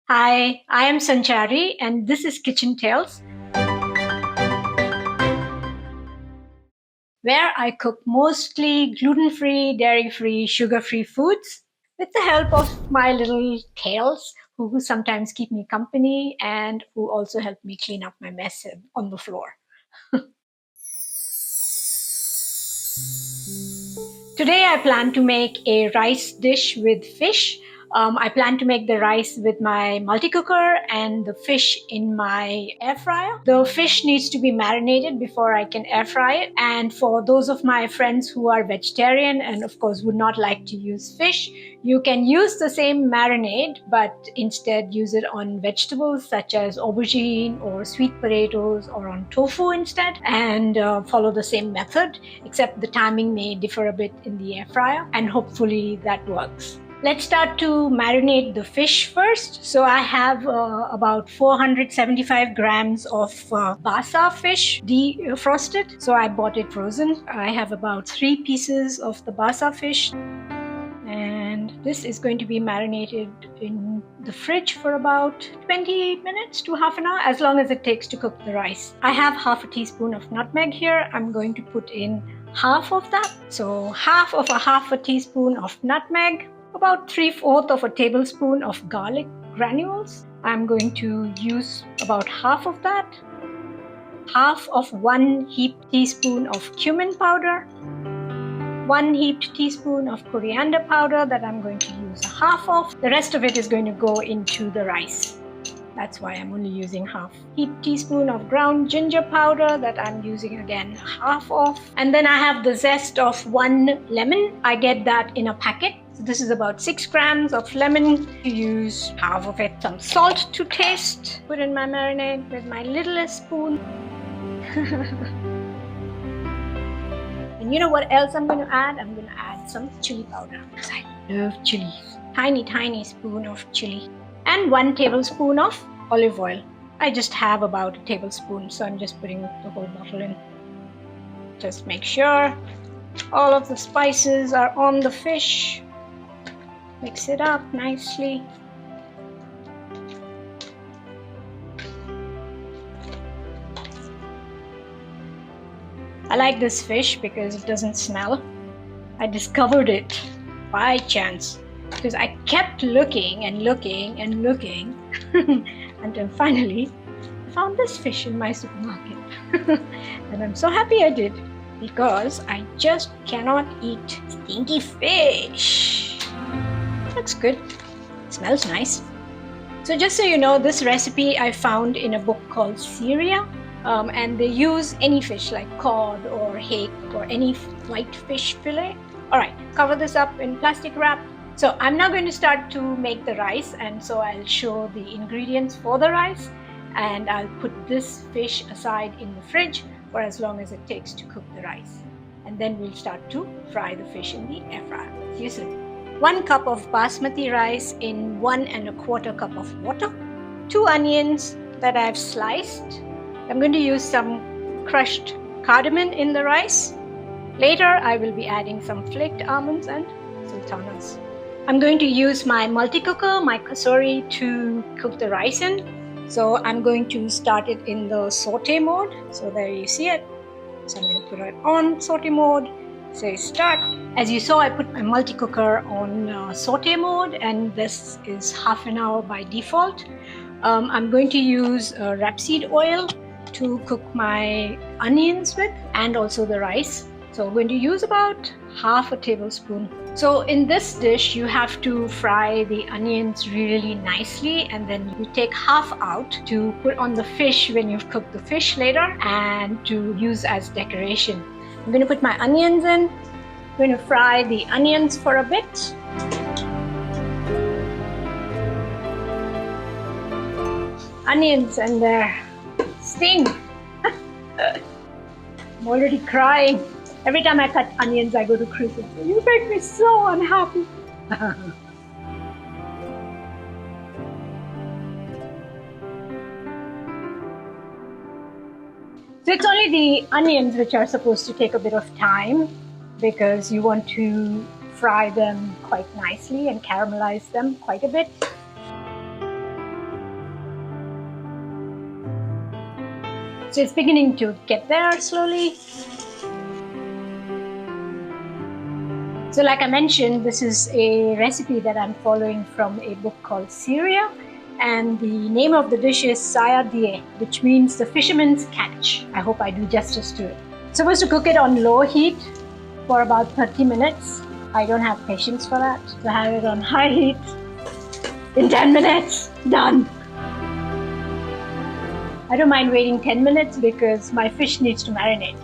Hi, I am Sanchari and this is Kitchen Tales, where I cook mostly gluten-free, dairy-free, sugar-free foods with the help of my little tails who sometimes keep me company and who also help me clean up my mess on the floor. Today I plan to make a rice dish with fish. I plan to make the rice with my multi-cooker and the fish in my air fryer. The fish needs to be marinated before I can air fry it. And for those of my friends who are vegetarian and of course would not like to use fish, you can use the same marinade but instead use it on vegetables such as aubergine or sweet potatoes or on tofu instead and follow the same method, except the timing may differ a bit in the air fryer, and hopefully that works. Let's start to marinate the fish first. So I have about 475 grams of basa fish defrosted. So I bought it frozen. I have about 3 pieces of the basa fish. And this is going to be marinated in the fridge for about 20 minutes to half an hour, as long as it takes to cook the rice. I have half a teaspoon of nutmeg here. I'm going to put in half of that. So half a teaspoon of nutmeg, about 3/4 of a tablespoon of garlic granules. I'm going to use about half of that, half of 1 heaped teaspoon of cumin powder, 1 heaped teaspoon of coriander powder that I'm going to use half of. The rest of it is going to go into the rice. That's why I'm only using half. Heaped teaspoon of ground ginger powder that I'm using again half of. And then I have the zest of 1 lemon. I get that in a packet. So this is about 6 grams of lemon. Use half of it. Some salt to taste. Put in my marinade with my littlest spoon. And you know what else I'm going to add? I'm going to add some chili powder because I love chilies. Tiny spoon of chili. And 1 tablespoon of olive oil. I just have about a tablespoon, so I'm just putting the whole bottle in. Just make sure all of the spices are on the fish. Mix it up nicely. I like this fish because it doesn't smell. I discovered it by chance because I kept looking and looking and looking until finally I found this fish in my supermarket. And I'm so happy I did because I just cannot eat stinky fish. Looks good. Smells nice. So just so you know, this recipe I found in a book called Syria. And they use any fish like cod or hake or any white fish fillet. All right, cover this up in plastic wrap. So I'm now going to start to make the rice, and so I'll show the ingredients for the rice, and I'll put this fish aside in the fridge for as long as it takes to cook the rice. And then we'll start to fry the fish in the air fryer. See you soon. 1 cup of basmati rice in 1 1/4 cup of water. 2 onions that I've sliced. I'm going to use some crushed cardamom in the rice. Later, I will be adding some flaked almonds and sultanas. I'm going to use my multi-cooker, my kasori, to cook the rice in. So I'm going to start it in the saute mode. So there you see it. So I'm going to put it on saute mode. Say start. As you saw, I put my multi-cooker on saute mode, and this is half an hour by default. I'm going to use rapeseed oil to cook my onions with and also the rice. So I'm going to use about half a tablespoon. So in this dish, you have to fry the onions really nicely, and then you take half out to put on the fish when you've cooked the fish later and to use as decoration. I'm going to put my onions in. I'm going to fry the onions for a bit. Onions and their sting. I'm already crying. Every time I cut onions, I go to Chris and say, "You make me so unhappy." So it's only the onions which are supposed to take a bit of time because you want to fry them quite nicely and caramelize them quite a bit. So it's beginning to get there slowly. So like I mentioned, this is a recipe that I'm following from a book called Syria. And the name of the dish is Sayadiyeh, which means the fisherman's catch. I hope I do justice to it. Supposed to cook it on low heat for about 30 minutes. I don't have patience for that. So I have it on high heat. In 10 minutes, done. I don't mind waiting 10 minutes because my fish needs to marinate.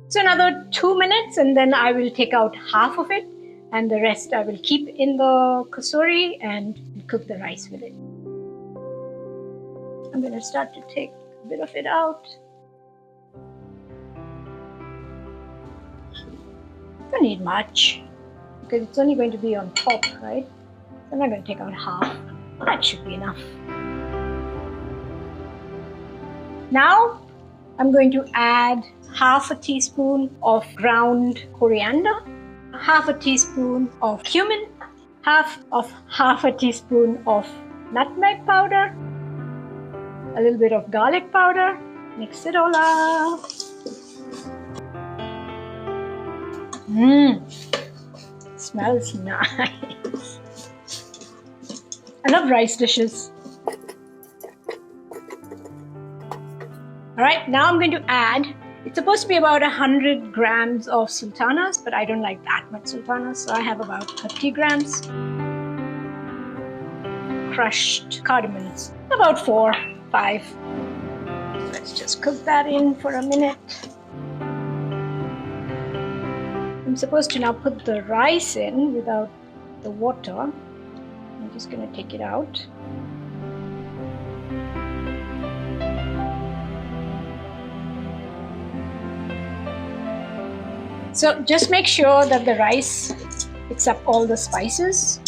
So another 2 minutes and then I will take out half of it and the rest I will keep in the kasuri and cook the rice with it. I'm going to start to take a bit of it out. Don't need much because it's only going to be on top, right? So I'm not going to take out half. That should be enough. Now I'm going to add half a teaspoon of ground coriander, half a teaspoon of cumin, half a teaspoon of nutmeg powder, a little bit of garlic powder. Mix it all up. Smells nice. I love rice dishes. All right, now I'm going to add, it's supposed to be about 100 grams of sultanas, but I don't like that much sultanas, so I have about 30 grams. Crushed cardamoms, about 4, 5. Let's just cook that in for a minute. I'm supposed to now put the rice in without the water. I'm just going to take it out. So just make sure that the rice picks up all the spices.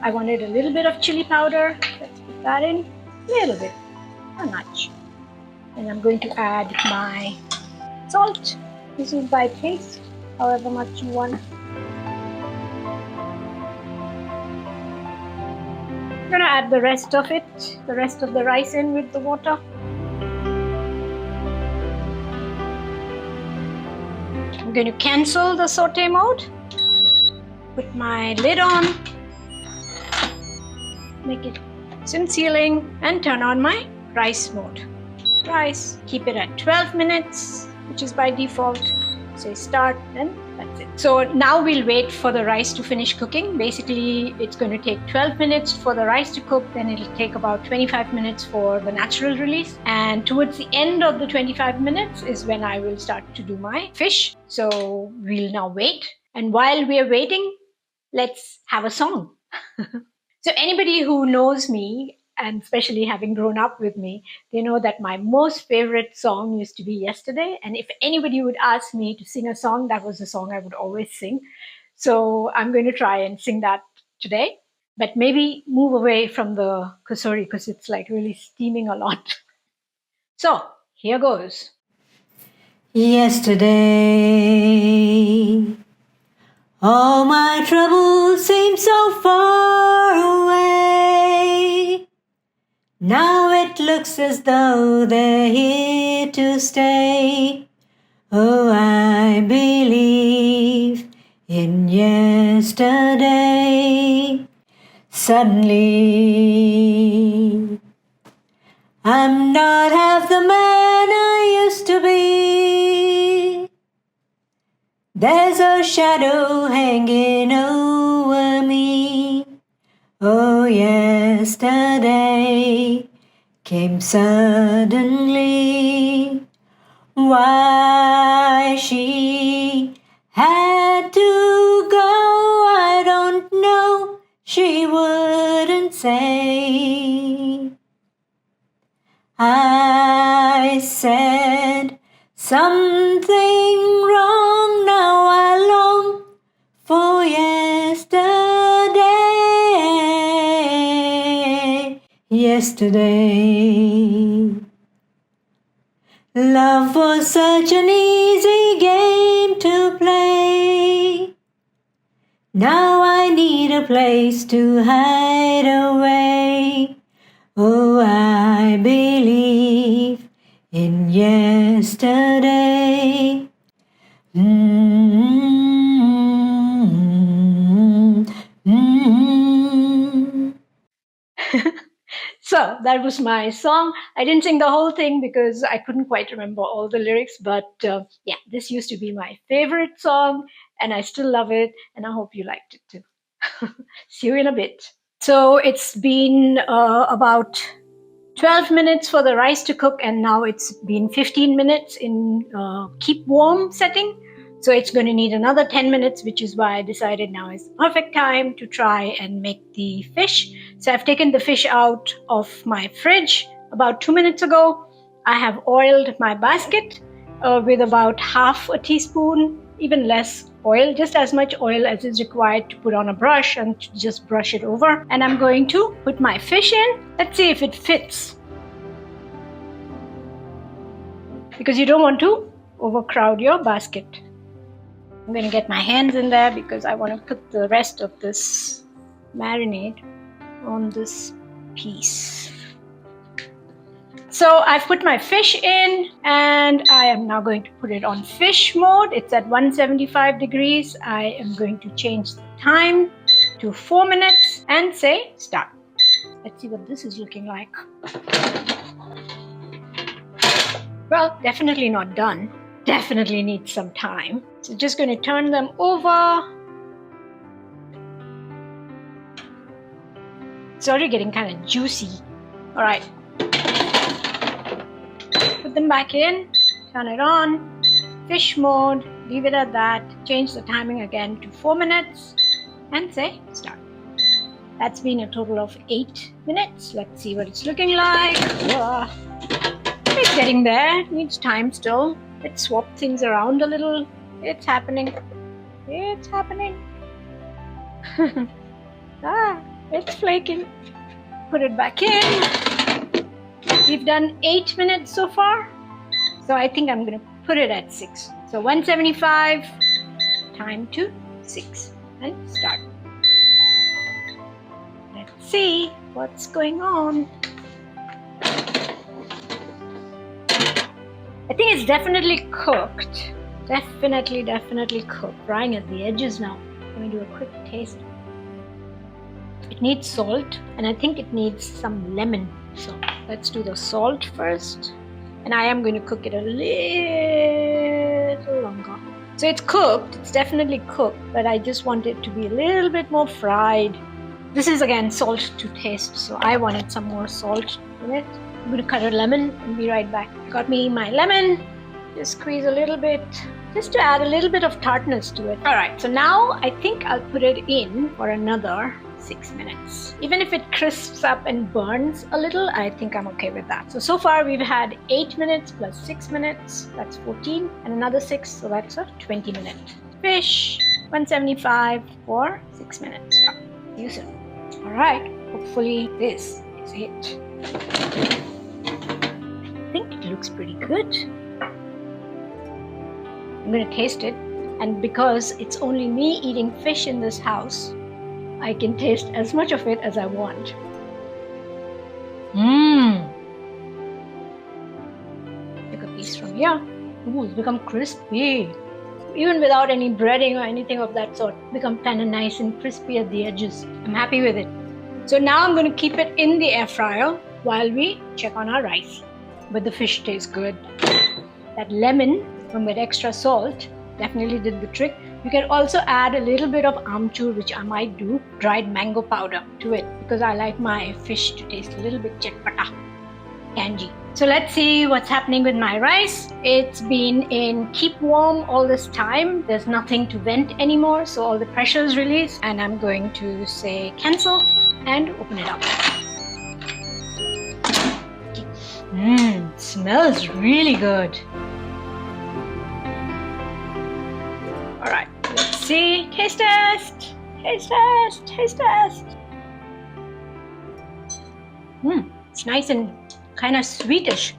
I wanted a little bit of chili powder. Let's put that in. A little bit, not much. And I'm going to add my salt. This is by taste, however much you want. I'm going to add the rest of it, the rest of the rice in with the water. I'm going to cancel the saute mode, put my lid on, make it sim sealing and turn on my rice mode. Rice, keep it at 12 minutes, which is by default. Say start and that's it. So now we'll wait for the rice to finish cooking. Basically, it's going to take 12 minutes for the rice to cook, then it'll take about 25 minutes for the natural release. And towards the end of the 25 minutes is when I will start to do my fish. So we'll now wait. And while we are waiting, let's have a song. So anybody who knows me, and especially having grown up with me, they know that my most favorite song used to be Yesterday. And if anybody would ask me to sing a song, that was the song I would always sing. So I'm going to try and sing that today, but maybe move away from the kasuri because it's like really steaming a lot. So here goes. Yesterday, all my troubles seem so far away. Now it looks as though they're here to stay. Oh, I believe in yesterday. Suddenly, I'm not half the man I used to be. There's a shadow hanging over me. Oh, yesterday came suddenly. Why she had to go, I don't know. She wouldn't say. I said something wrong, now I long for yesterday. Yesterday, Love was such an easy game to play. Now I need a place to hide away. Oh, I believe in yesterday. So that was my song. I didn't sing the whole thing because I couldn't quite remember all the lyrics, but yeah, this used to be my favorite song and I still love it and I hope you liked it too. See you in a bit. So it's been about 12 minutes for the rice to cook and now it's been 15 minutes in keep warm setting. So it's going to need another 10 minutes, which is why I decided now is the perfect time to try and make the fish. So I've taken the fish out of my fridge about 2 minutes ago. I have oiled my basket with about half a teaspoon, even less oil, just as much oil as is required to put on a brush and to just brush it over. And I'm going to put my fish in. Let's see if it fits. Because you don't want to overcrowd your basket. I'm going to get my hands in there because I want to put the rest of this marinade on this piece. So I've put my fish in and I am now going to put it on fish mode. It's at 175 degrees. I am going to change the time to 4 minutes and say start. Let's see what this is looking like. Well, definitely not done. Definitely needs some time. So just going to turn them over. It's already getting kind of juicy. All right. Put them back in. Turn it on. Fish mode. Leave it at that. Change the timing again to 4 minutes. And say start. That's been a total of 8 minutes. Let's see what it's looking like. It's getting there. Needs time still. Let's swap things around a little. It's happening. It's happening. It's flaking. Put it back in. We've done 8 minutes so far. So I think I'm going to put it at 6. So 175, time to 6. And start. Let's see what's going on. I think it's definitely cooked. Definitely cooked. Frying at the edges now. Let me do a quick taste. It needs salt and I think it needs some lemon. So let's do the salt first. And I am going to cook it a little longer. So it's cooked. It's definitely cooked. But I just want it to be a little bit more fried. This is again salt to taste. So I wanted some more salt in it. I'm going to cut a lemon and be right back. Got me my lemon. Just squeeze a little bit, just to add a little bit of tartness to it. All right, so now I think I'll put it in for another 6 minutes. Even if it crisps up and burns a little, I think I'm okay with that. So far we've had 8 minutes plus 6 minutes. That's 14 and another 6. So that's a 20-minute fish. 175 for 6 minutes. Use it. All right, hopefully this is it. I think it looks pretty good. I'm going to taste it, and because it's only me eating fish in this house, I can taste as much of it as I want. Take a piece from here. Ooh, it's become crispy. Even without any breading or anything of that sort, it's become kind of nice and crispy at the edges. I'm happy with it. So now I'm going to keep it in the air fryer while we check on our rice. But the fish tastes good. That lemon from that extra salt definitely did the trick. You can also add a little bit of amchur, which I might do, dried mango powder to it, because I like my fish to taste a little bit chatpata, tangy. So let's see what's happening with my rice. It's been in keep warm all this time. There's nothing to vent anymore, so all the pressure is released, and I'm going to say cancel and open it up. It smells really good. All right, let's see. Taste test. Taste test. Taste test. It's nice and kind of sweetish.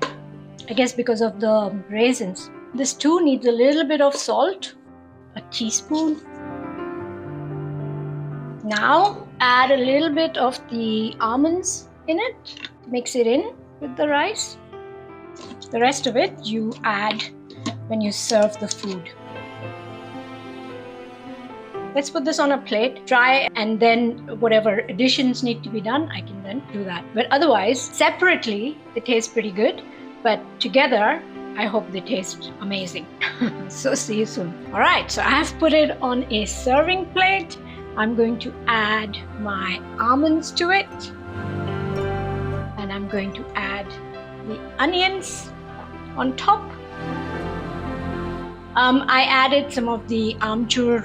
I guess because of the raisins. This too needs a little bit of salt, a teaspoon. Now add a little bit of the almonds in it. Mix it in with the rice. The rest of it you add when you serve the food. Let's put this on a plate, dry, and then whatever additions need to be done, I can then do that. But otherwise, separately, they taste pretty good. But together, I hope they taste amazing. So see you soon. All right, so I have put it on a serving plate. I'm going to add my almonds to it. And I'm going to add the onions on top. I added some of the amchur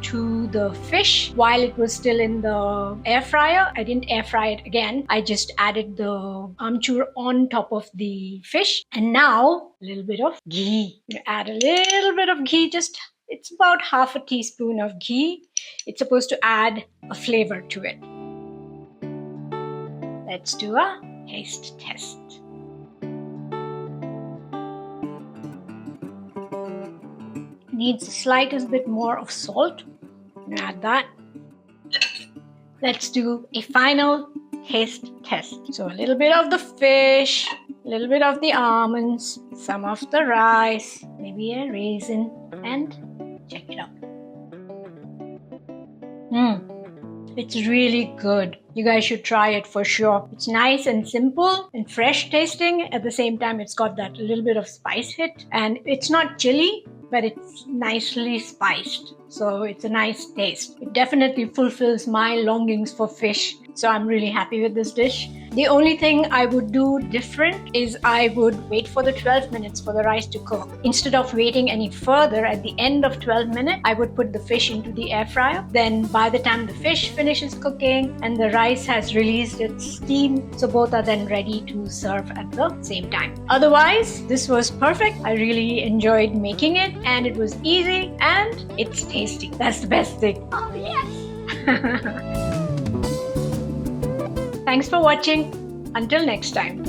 to the fish while it was still in the air fryer. I didn't air fry it again. I just added the amchur on top of the fish. And now a little bit of ghee. Add a little bit of ghee, it's about half a teaspoon of ghee. It's supposed to add a flavor to it. Let's do a taste test. Needs the slightest bit more of salt. Add that. Let's do a final taste test. So a little bit of the fish, a little bit of the almonds, some of the rice, maybe a raisin, and check it out. It's really good. You guys should try it for sure. It's nice and simple and fresh tasting. At the same time, it's got that little bit of spice hit. And it's not chili, but it's nicely spiced. So it's a nice taste. It definitely fulfills my longings for fish. So I'm really happy with this dish. The only thing I would do different is I would wait for the 12 minutes for the rice to cook. Instead of waiting any further, at the end of 12 minutes, I would put the fish into the air fryer. Then by the time the fish finishes cooking and the rice has released its steam, so both are then ready to serve at the same time. Otherwise, this was perfect. I really enjoyed making it and it was easy and it's tasty. That's the best thing. Oh yes! Thanks for watching. Until next time.